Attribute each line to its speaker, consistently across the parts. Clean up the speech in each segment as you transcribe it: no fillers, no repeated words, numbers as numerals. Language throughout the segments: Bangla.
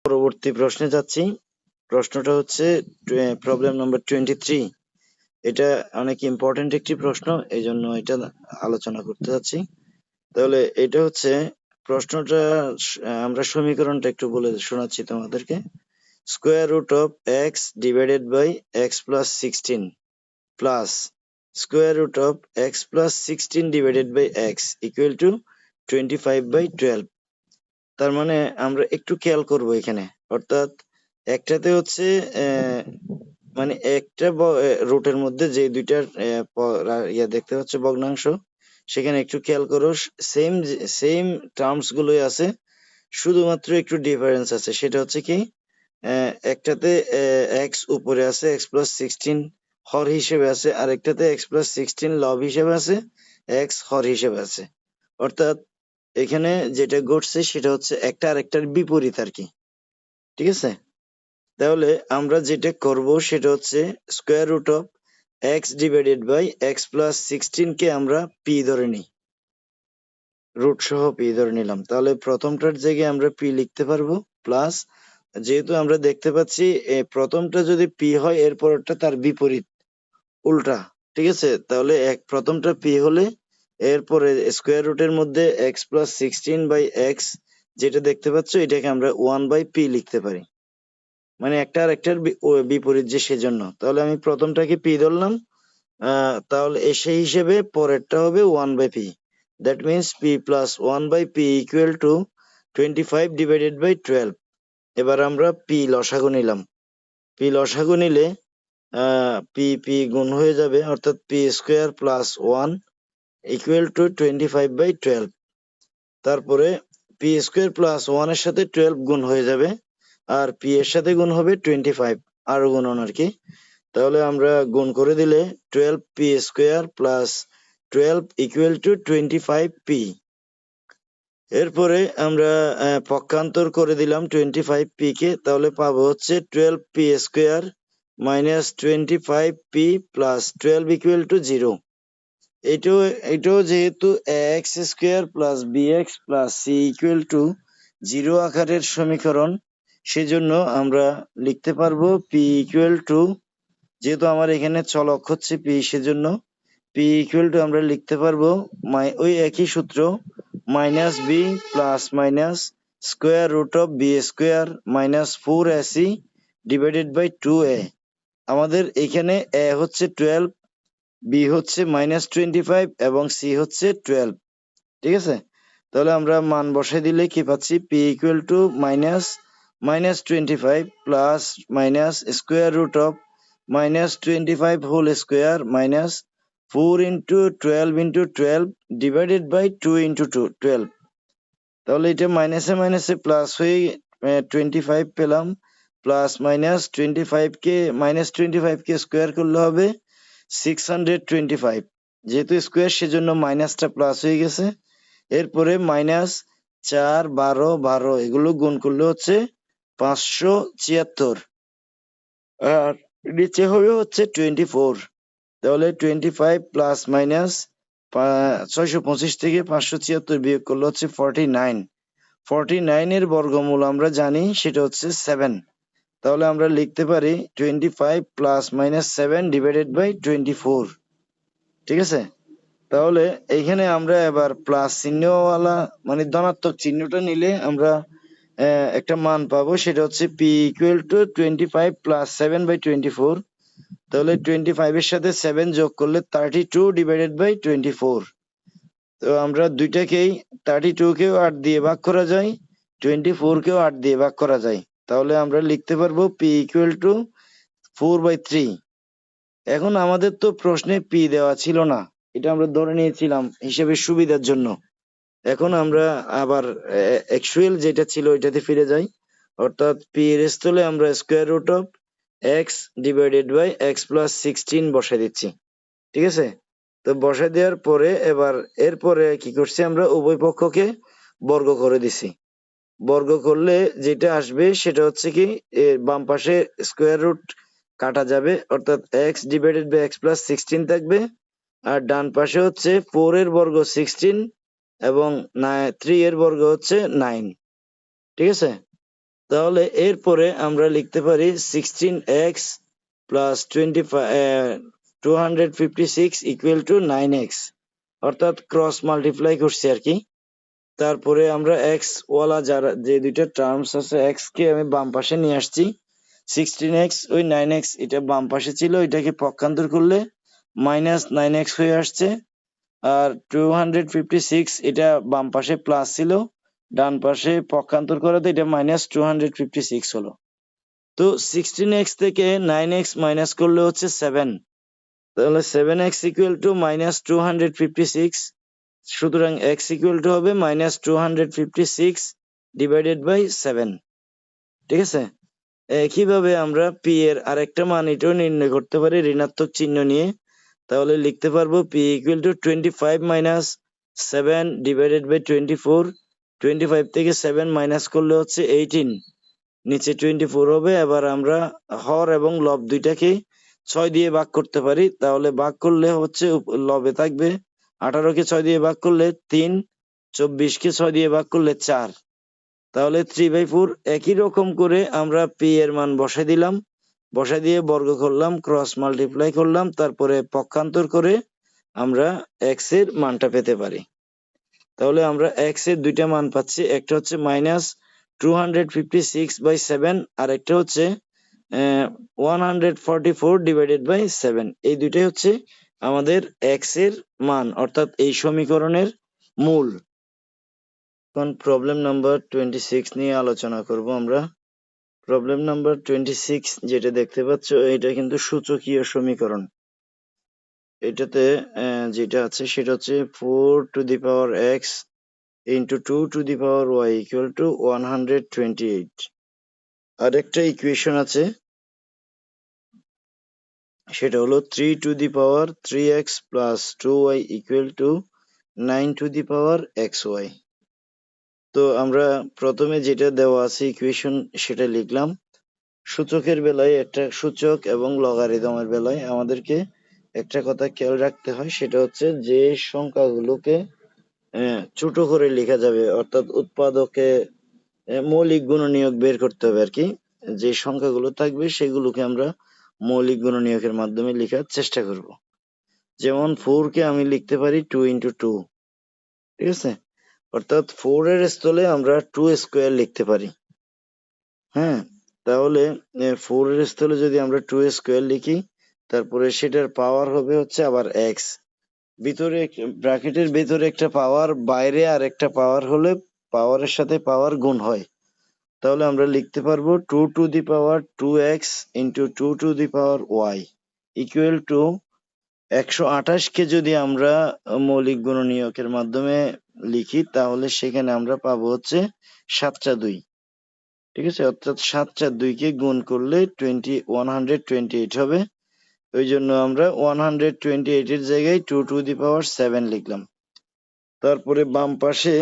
Speaker 1: পরবর্তী প্রশ্নে যাচ্ছি। প্রশ্নটা হচ্ছে প্রবলেম নাম্বার 23। এটা অনেক ইম্পর্টেন্ট একটি প্রশ্ন, এই জন্য এটা আলোচনা করতে যাচ্ছি। তাহলে এটা হচ্ছে প্রশ্নটা, আমরা সমীকরণটা একটু বলে শোনাচ্ছি তোমাদেরকে। Square root of x divided by x plus 16 plus square root of x plus 16 divided by x equal to 25/12। তার মানে আমরা একটু খেয়াল করব এখানে, অর্থাৎ একটাতে হচ্ছে মানে একটা রুটের মধ্যে যে দুইটার দেখতে পাচ্ছ ভগ্নাংশ, সেখানে একটু খেয়াল করো, সেম সেম টার্মস গুলোই আছে, শুধুমাত্র একটু ডিফারেন্স আছে। সেটা হচ্ছে কি, একটাতে এক্স উপরে আছে, এক্স প্লাস 16 হর হিসেবে আছে, আর একটাতে এক্স প্লাস 16 লব হিসেবে আছে, এক্স হর হিসেবে আছে। অর্থাৎ এখানে যেটা ঘটছে সেটা হচ্ছে একটা আরেকটার বিপরীত আর কি। ঠিক আছে, তাহলে আমরা যেটা করব সেটা হচ্ছে square root of x divided by x plus 16 কে আমরা পি ধরে নিই, রুট সহ পি ধরে নিলাম। তাহলে প্রথমটার জায়গায় আমরা পি লিখতে পারবো, প্লাস যেহেতু আমরা দেখতে পাচ্ছি প্রথমটা যদি পি হয় এরপরটা তার বিপরীত, উল্টা। ঠিক আছে, তাহলে প্রথমটা পি হলে এরপরে স্কোয়ার রুটের মধ্যে এক্স প্লাস 16 বাই এক্স যেটা দেখতে পাচ্ছ এটাকে আমরা 1/p লিখতে পারি, মানে একটা আর একটার বিপরীত যে, সেজন্য। তাহলে আমি প্রথমটাকে পি ধরলাম, তাহলে সেই হিসেবে পরেরটা হবে 1/p। That means P plus 1/p equal to 25/12। এবার আমরা পি লসাগু নিলাম, পি লসাগু নিলে পি পি গুণ হয়ে যাবে, অর্থাৎ P square plus 1 equal to 25/12। তারপরে পি স্কোয়ার প্লাস 1 এর সাথে 12 গুণ হয়ে যাবে, আর পি এর সাথে গুণ হবে 25, আরো গুণন আর কি। তাহলে আমরা গুণ করে দিলে 12p square plus 12 equal two 25p। এরপরে আমরা পক্ষান্তর করে দিলাম 25p কে, তাহলে পাবো হচ্ছে 12p square minus 25p plus 12 equal to 0। এটাও যেহেতু x square plus bx plus c equal to 0 আকারের সমীকরণ, সেজন্য আমরা লিখতে পারবো পি ইকুয়াল টু, যেহেতু আমার এখানে চলক হচ্ছে পি, সেজন্য পি ইকুয়াল টু আমরা লিখতে পারবো ওই একই সূত্র, minus b plus minus square root of b square minus 4ac divided by 2a। আমাদের এখানে এ হচ্ছে 12, বি হচ্ছে -25 এবং সি হচ্ছে 12। ঠিক আছে, তাহলে আমরা মান বসাই দিলে কি পাচ্ছি, p equal to -25 plus minus square root of -25 whole square minus 4 into 12 into 12 divided by 2 into 12। তাহলে এটা মাইনাসে মাইনাসে প্লাস হয়ে 25 পেলাম, প্লাস -25 কে -25 কে স্কোয়ার করলে হবে 625, যেহেতু স্কোয়ার সেজন্য মাইনাসটা প্লাস হয়ে গেছে। এরপরে -4 12 12 এগুলো গুণ করলে হচ্ছে 576, আর নিচে হবে হচ্ছে 24। তাহলে 25 প্লাস মাইনাস 625 থেকে 576 বিয়োগ করলে হচ্ছে 49। 49 এর বর্গমূল আমরা জানি সেটা হচ্ছে 7। তাহলে আমরা লিখতে পারি 25 প্লাস মাইনাস 7 ডিভাইডেড বাই 24। ঠিক আছে, তাহলে এইখানে আমরা এবার প্লাস চিহ্নওয়ালা মানে ধনাত্মক চিহ্নটা নিলে আমরা একটা মান পাবো, সেটা হচ্ছে পি ইকুয়াল টু 25 প্লাস 7/24। তাহলে 25 এর সাথে 7 যোগ করলে 32 ডিভাইডেড বাই 24। তো আমরা দুইটাকেই 32 কেও 8 দিয়ে ভাগ করা যায়, 24 কেও 8 দিয়ে ভাগ করা যায়। তাহলে আমরা লিখতে পারবো পি ইকুয়াল টু 4/3। এখন আমাদের তো প্রশ্নে পি দেওয়া ছিল না, এটা আমরা ধরে নিয়েছিলাম হিসেবে সুবিধার জন্য। এখন আমরা আবার অ্যাকচুয়াল যেটা ছিল ওইটাতে ফিরে যাই, অর্থাৎ পি এর স্থলে আমরা square root of x divided by x plus 16 বসাই দিচ্ছি। ঠিক আছে, তো বসাই দেওয়ার পরে এবার এরপরে কি করছি, আমরা উভয় পক্ষকে বর্গ করে দিছি। বর্গ করলে যেটা আসবে সেটা হচ্ছে কি, বাম পাশে স্কোয়ার রুট কাটা যাবে, অর্থাৎ x divided by x plus 16 থাকবে, আর ডান পাশে হচ্ছে 4 এর বর্গ 16 এবং 3 এর বর্গ হচ্ছে 9। ঠিক আছে, তাহলে এরপরে আমরা লিখতে পারি 16x plus 256 equal to 9x, অর্থাৎ ক্রস মাল্টিপ্লাই করছি আর কি। তারপরে আমরা এক্স ওয়ালা যে দুইটা টার্মস আছে, এক্স কে আমি বাম পাশে নিয়ে আসছি। 16x ওই 9x এটা বাম পাশে ছিল, এটাকে পক্ষান্তর করলে -9x হয়ে আসছে। আর 256 এটা বাম পাশে প্লাস ছিল, ডান পাশে পক্ষান্তর করাতে এটা -256 হলো। তো 16x থেকে 9x মাইনাস করলে হচ্ছে 7, তাহলে 7x ইকুয়াল টু -256, সুতরাং x ইকুয়াল টু হবে -256 ডিভাইডেড বাই 7। ঠিক আছে, একইভাবে আমরা পি এর আরেকটা মান এটাও নির্ণয় করতে পারি ঋণাত্মক চিহ্ন নিয়ে। তাহলে লিখতে পারবো p equal to 25 minus 7 divided by 24। 25 থেকে 7 মাইনাস করলে হচ্ছে 18, নিচে 24 হবে। এবার আমরা হর এবং লব দুইটাকে 6 দিয়ে ভাগ করতে পারি, তাহলে ভাগ করলে হচ্ছে লবে থাকবে 18কে 6 দিয়ে ভাগ করলে 3, 24কে 6 দিয়ে ভাগ করলে 4, তাহলে 3/4। একই রকম করে আমরা পি এর মান বসাই দিলাম, বসাই দিয়ে বর্গ করলাম, ক্রস মাল্টিপ্লাই করলাম, তারপরে পক্ষান্তর করে আমরা এক্স এর মানটা পেতে পারি। তাহলে আমরা এক্স এর দুইটা মান পাচ্ছি, একটা হচ্ছে -256/7 আর একটা হচ্ছে 144 ডিভাইডেড বাই 7। এই দুইটাই হচ্ছে আমাদের এক্স এর মান, অর্থাৎ এই সমীকরণের মূল। এখন প্রবলেম নাম্বার 26 নিয়ে আলোচনা করব আমরা। প্রবলেম নাম্বার 26 যেটা দেখতে পাচ্ছ, এটা কিন্তু সূচকীয় সমীকরণ। এটাতে যেটা আছে সেটা হচ্ছে 4 to the power x into 2 to the power y equal to 128। আর একটা ইকুয়েশন আছে, সেটা হলো 3 টু দি পাওয়ার 3x প্লাস 2y equal to 9 to the power xy। তো আমরা প্রথমে যেটা দেওয়া আছে ইকুয়েশন সেটা লিখলাম। সূচকের বেলায় একটা সূচক এবং লগারিদমের বেলায় আমাদেরকে একটা কথা খেয়াল রাখতে হয়, সেটা হচ্ছে যে সংখ্যাগুলোকে ছোট করে লেখা যাবে, অর্থাৎ উৎপাদকে মৌলিক গুণনীয়ক বের করতে হবে আর কি। যে সংখ্যাগুলো থাকবে সেগুলোকে আমরা মৌলিক গুণনীয়কের মাধ্যমে লেখার চেষ্টা করব। যেমন 4 কে আমি লিখতে পারি 2 ইন্টু 2, ঠিক আছে, অর্থাৎ 4 এর স্থলে আমরা 2 স্কোয়ার লিখতে পারি। হ্যাঁ, তাহলে 4 এর স্থলে যদি আমরা 2 স্কোয়ার লিখি, তারপরে সেটার পাওয়ার হবে হচ্ছে আবার এক্স, ভিতরে ব্র্যাকেটের ভিতরে একটা পাওয়ার, বাইরে আর একটা পাওয়ার হলে পাওয়ারের সাথে পাওয়ার গুণ হয়। তাহলে আমরা লিখতে পারবো 2 to the power 2x into 2 to the power y equal to 128 কে যদি আমরা মৌলিক গুণনীয়কের মাধ্যমে লিখি, তাহলে সেখানে আমরা পাবো হচ্ছে 7টা 2। ঠিক আছে, অর্থাৎ 7টা 2 কে গুণ করলে 128 হবে। ওই জন্য আমরা 128 এর জায়গায় 2 টু দি পাওয়ার 7 লিখলাম। তারপরে বাম পাশে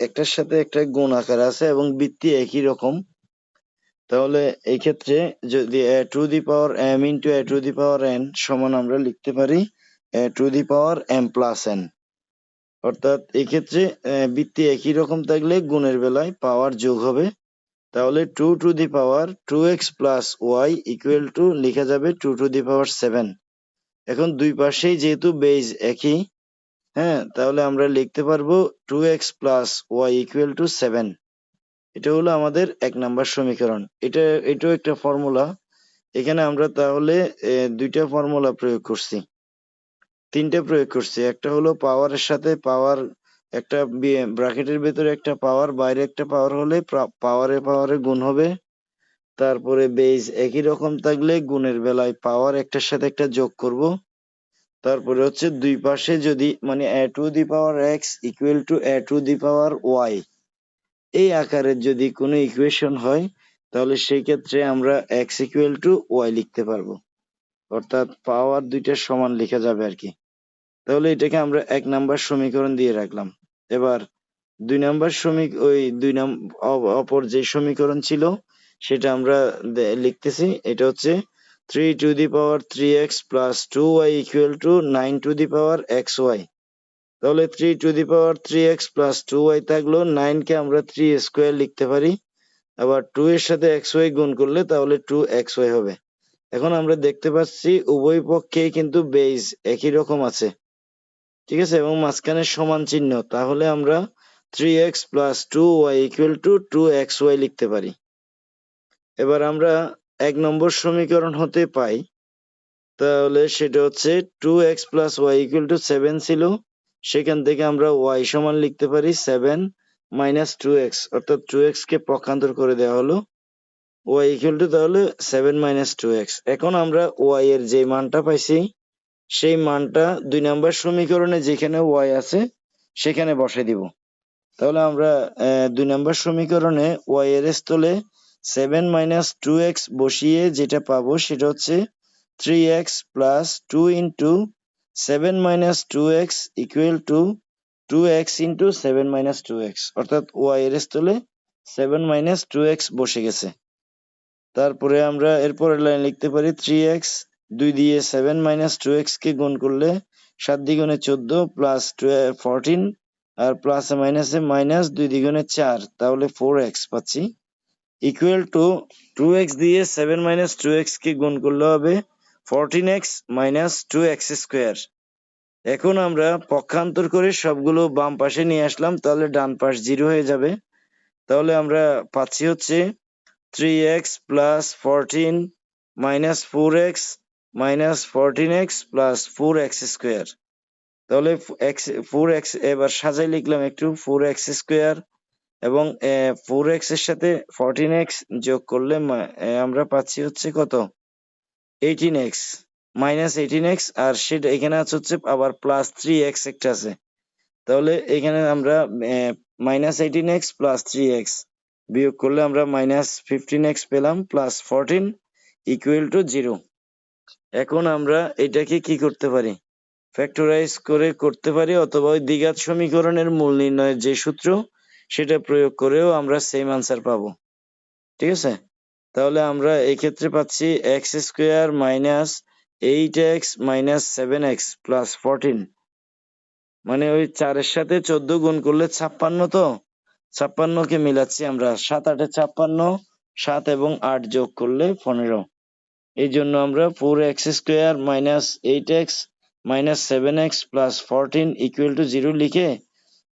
Speaker 1: একটার সাথে একটা গুণ আকার আছে এবং বৃত্তি একই রকম। তাহলে এই ক্ষেত্রে যদি a two the power m into a two the power n সমান আমরা লিখতে পারি a two the power m plus n, অর্থাৎ এই ক্ষেত্রে বৃত্তি একই রকম থাকলে গুণের বেলায় পাওয়ার যোগ হবে। তাহলে 2 to the power 2x plus y equal to লেখা যাবে 2 টু দি পাওয়ার 7। এখন দুই পাশেই যেহেতু বেজ একই, হ্যাঁ, তাহলে আমরা লিখতে পারবো 2x plus y equal to 7। এটা হলো আমাদের 1 নাম্বার সমীকরণ। এটাও একটা ফর্মুলা। এখানে আমরা তাহলে দুইটা ফর্মুলা প্রয়োগ করছি, তিনটা প্রয়োগ করছি। একটা হলো পাওয়ারের সাথে পাওয়ার, একটা ব্র্যাকেটের ভেতরে একটা পাওয়ার, বাইরে একটা পাওয়ার হলে পাওয়ারে গুণ হবে। তারপরে বেজ একই রকম থাকলে গুণের বেলায় পাওয়ার একটার সাথে একটা যোগ করব। তারপরে হচ্ছে দুই পাশে যদি মানে a two the power x equal to a two the power y এই আকারের যদি কোনো ইকুয়েশন হয়, তাহলে সেই ক্ষেত্রে আমরা x ইকুয়াল টু y লিখতে পারবো, অর্থাৎ পাওয়ার দুইটা সমান লেখা যাবে আর কি। তাহলে এটাকে আমরা 1 নাম্বার সমীকরণ দিয়ে রাখলাম। এবার 2 নাম্বার অপর যে সমীকরণ ছিল সেটা আমরা লিখতেছি। এটা হচ্ছে 3 টু দি পাওয়ার 3x প্লাস 2y equal to 9 to the power xy। তাহলে 3 টু দি পাওয়ার 3x প্লাস 2y থাকলো, 9 কে আমরা 3 স্কোয়ার লিখতে পারি। আবার 2 এর সাথে xy গুণ করলে তাহলে 2xy হবে। এখন আমরা দেখতে পাচ্ছি উভয় পক্ষেই কিন্তু বেজ একই রকম আছে, ঠিক আছে, এবং মাঝখানে সমান চিহ্ন, তাহলে আমরা 3x + 2y = 2xy লিখতে পারি। এবার আমরা 1 নম্বর সমীকরণ হতে পাই, তাহলে সেটা হচ্ছে 2x + y = 7 ছিল, সেখান থেকে আমরা y সমান লিখতে পারি 7 - 2x, অর্থাৎ 2x কে পক্ষান্তর করে দেওয়া হলো, y তাহলে 7 - 2x। এখন আমরা y এর যে মানটা পাইছি সেই মানটা 2 নম্বর সমীকরণে যেখানে y আছে সেখানে বসাই দিব। তাহলে আমরা 2 নম্বর সমীকরণে y এর স্থলে 7 - 2x বসিয়ে যেটা পাবো সেটা হচ্ছে 3x + 2 × 7 - 2x = 2x × 7 - 2x, অর্থাৎ y এর স্থলে 7 - 2x বসে গেছে। তারপরে আমরা এরপরের লাইন লিখতে পারি 3x, 2 দিয়ে 7 - 2x কে গুণ করলে 7 দ্বিগুণে 14 প্লাস 14, আর প্লাসে মাইনাসে মাইনাস, 2 দ্বিগুণে 4, তাহলে 4x পাচ্ছি, ইকুয়াল টু 2x দিয়ে 7 - 2x কে গুণ করলে হবে 14x - 2x²। এখন আমরা পক্ষান্তর করে সবগুলো বাম পাশে নিয়ে আসলাম, তাহলে ডান পাশ 0 হয়ে যাবে। তাহলে আমরা পাচ্ছি হচ্ছে 3x + 14 - 4x - 14x + 4x²। তাহলে 4x এবার সাজাই লিখলাম একটু, 4x² এবং 4x এর সাথে 14x যোগ করলে আমরা পাচ্ছি হচ্ছে কত, 18x -18x, আর সেটা এখানে আছে হচ্ছে আবার +3x একটা আছে, তাহলে এখানে আমরা -18x + 3x বিয়োগ করলে আমরা -15x পেলাম, +14 = 0। এখন আমরা এটাকে কি করতে পারি, ফ্যাক্টরাইজ করে করতে পারি, অথবা ওই দ্বিঘাত সমীকরণের মূল নির্ণয়ের যে সূত্র সেটা প্রয়োগ করেও আমরা সেম আনসার পাবো, ঠিক আছে। তাহলে আমরা এই ক্ষেত্রে পাচ্ছি x² - 8x - 7x + 14, মানে ওই 4 এর সাথে 14 গুণ করলে 56, তো 56 কে মিলাচ্ছি আমরা, 7 8 56, 7 এবং 8 যোগ করলে 15। এই জন্য আমরা 4x² - 8x - 7x + 14 = 0 লিখে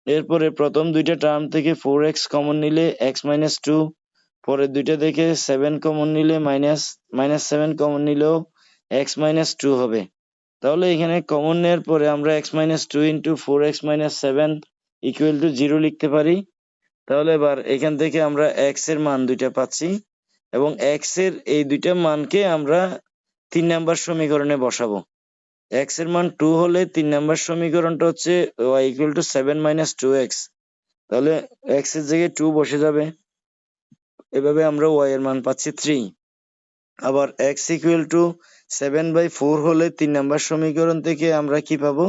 Speaker 1: এরপরে প্রথম দুইটা টার্ম থেকে 4x কমন নিলে x - 2, পরের দুইটা থেকে 7 কমন নিলে -7 কমন নিলেও x - 2 হবে। তাহলে এখানে কমন নেওয়ার পরে আমরা x - 2 × 4x - 7 = 0 লিখতে পারি। তাহলে এবার এখান থেকে আমরা x এর মান দুইটা পাচ্ছি, এবং x এর এই দুইটা মানকে আমরা 3 নাম্বার সমীকরণে বসাবো। x এর মান 2 হলে 3 নাম্বার সমীকরণটা হচ্ছে y = 7 - 2x, তাহলে x এর জায়গায় 2 বসে যাবে, এভাবে আমরা y এর মান পাচ্ছি 3। আবার x = 7/4 হলে 3 নাম্বার সমীকরণ থেকে আমরা কি পাবো,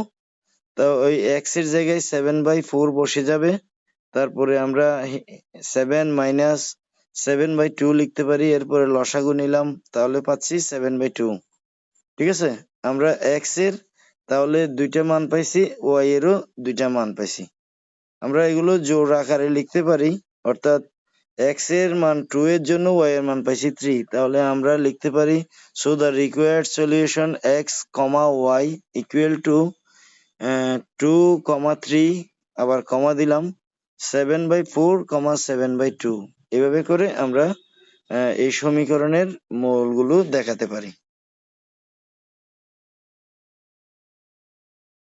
Speaker 1: তো ওই x এর জায়গায় 7/4 বসে যাবে, তারপরে আমরা 7 - 7/2 লিখতে পারি, এরপরে লসাগু নিলাম, তাহলে পাচ্ছি 7/2, ঠিক আছে। আমরা x এর তাহলে দুইটা মান পাইছি, y এরও দুইটা মান পাইছি। আমরা এগুলো জোড় আকারে লিখতে পারি, অর্থাৎ x এর মান 2 এর জন্য y এর মান পাইছি 3, তাহলে আমরা লিখতে পারি so the required solution x, y = 2, 3, আবার কমা দিলাম 7/4, 7/2। এভাবে করে আমরা এই সমীকরণের মূলগুলো দেখাতে পারি।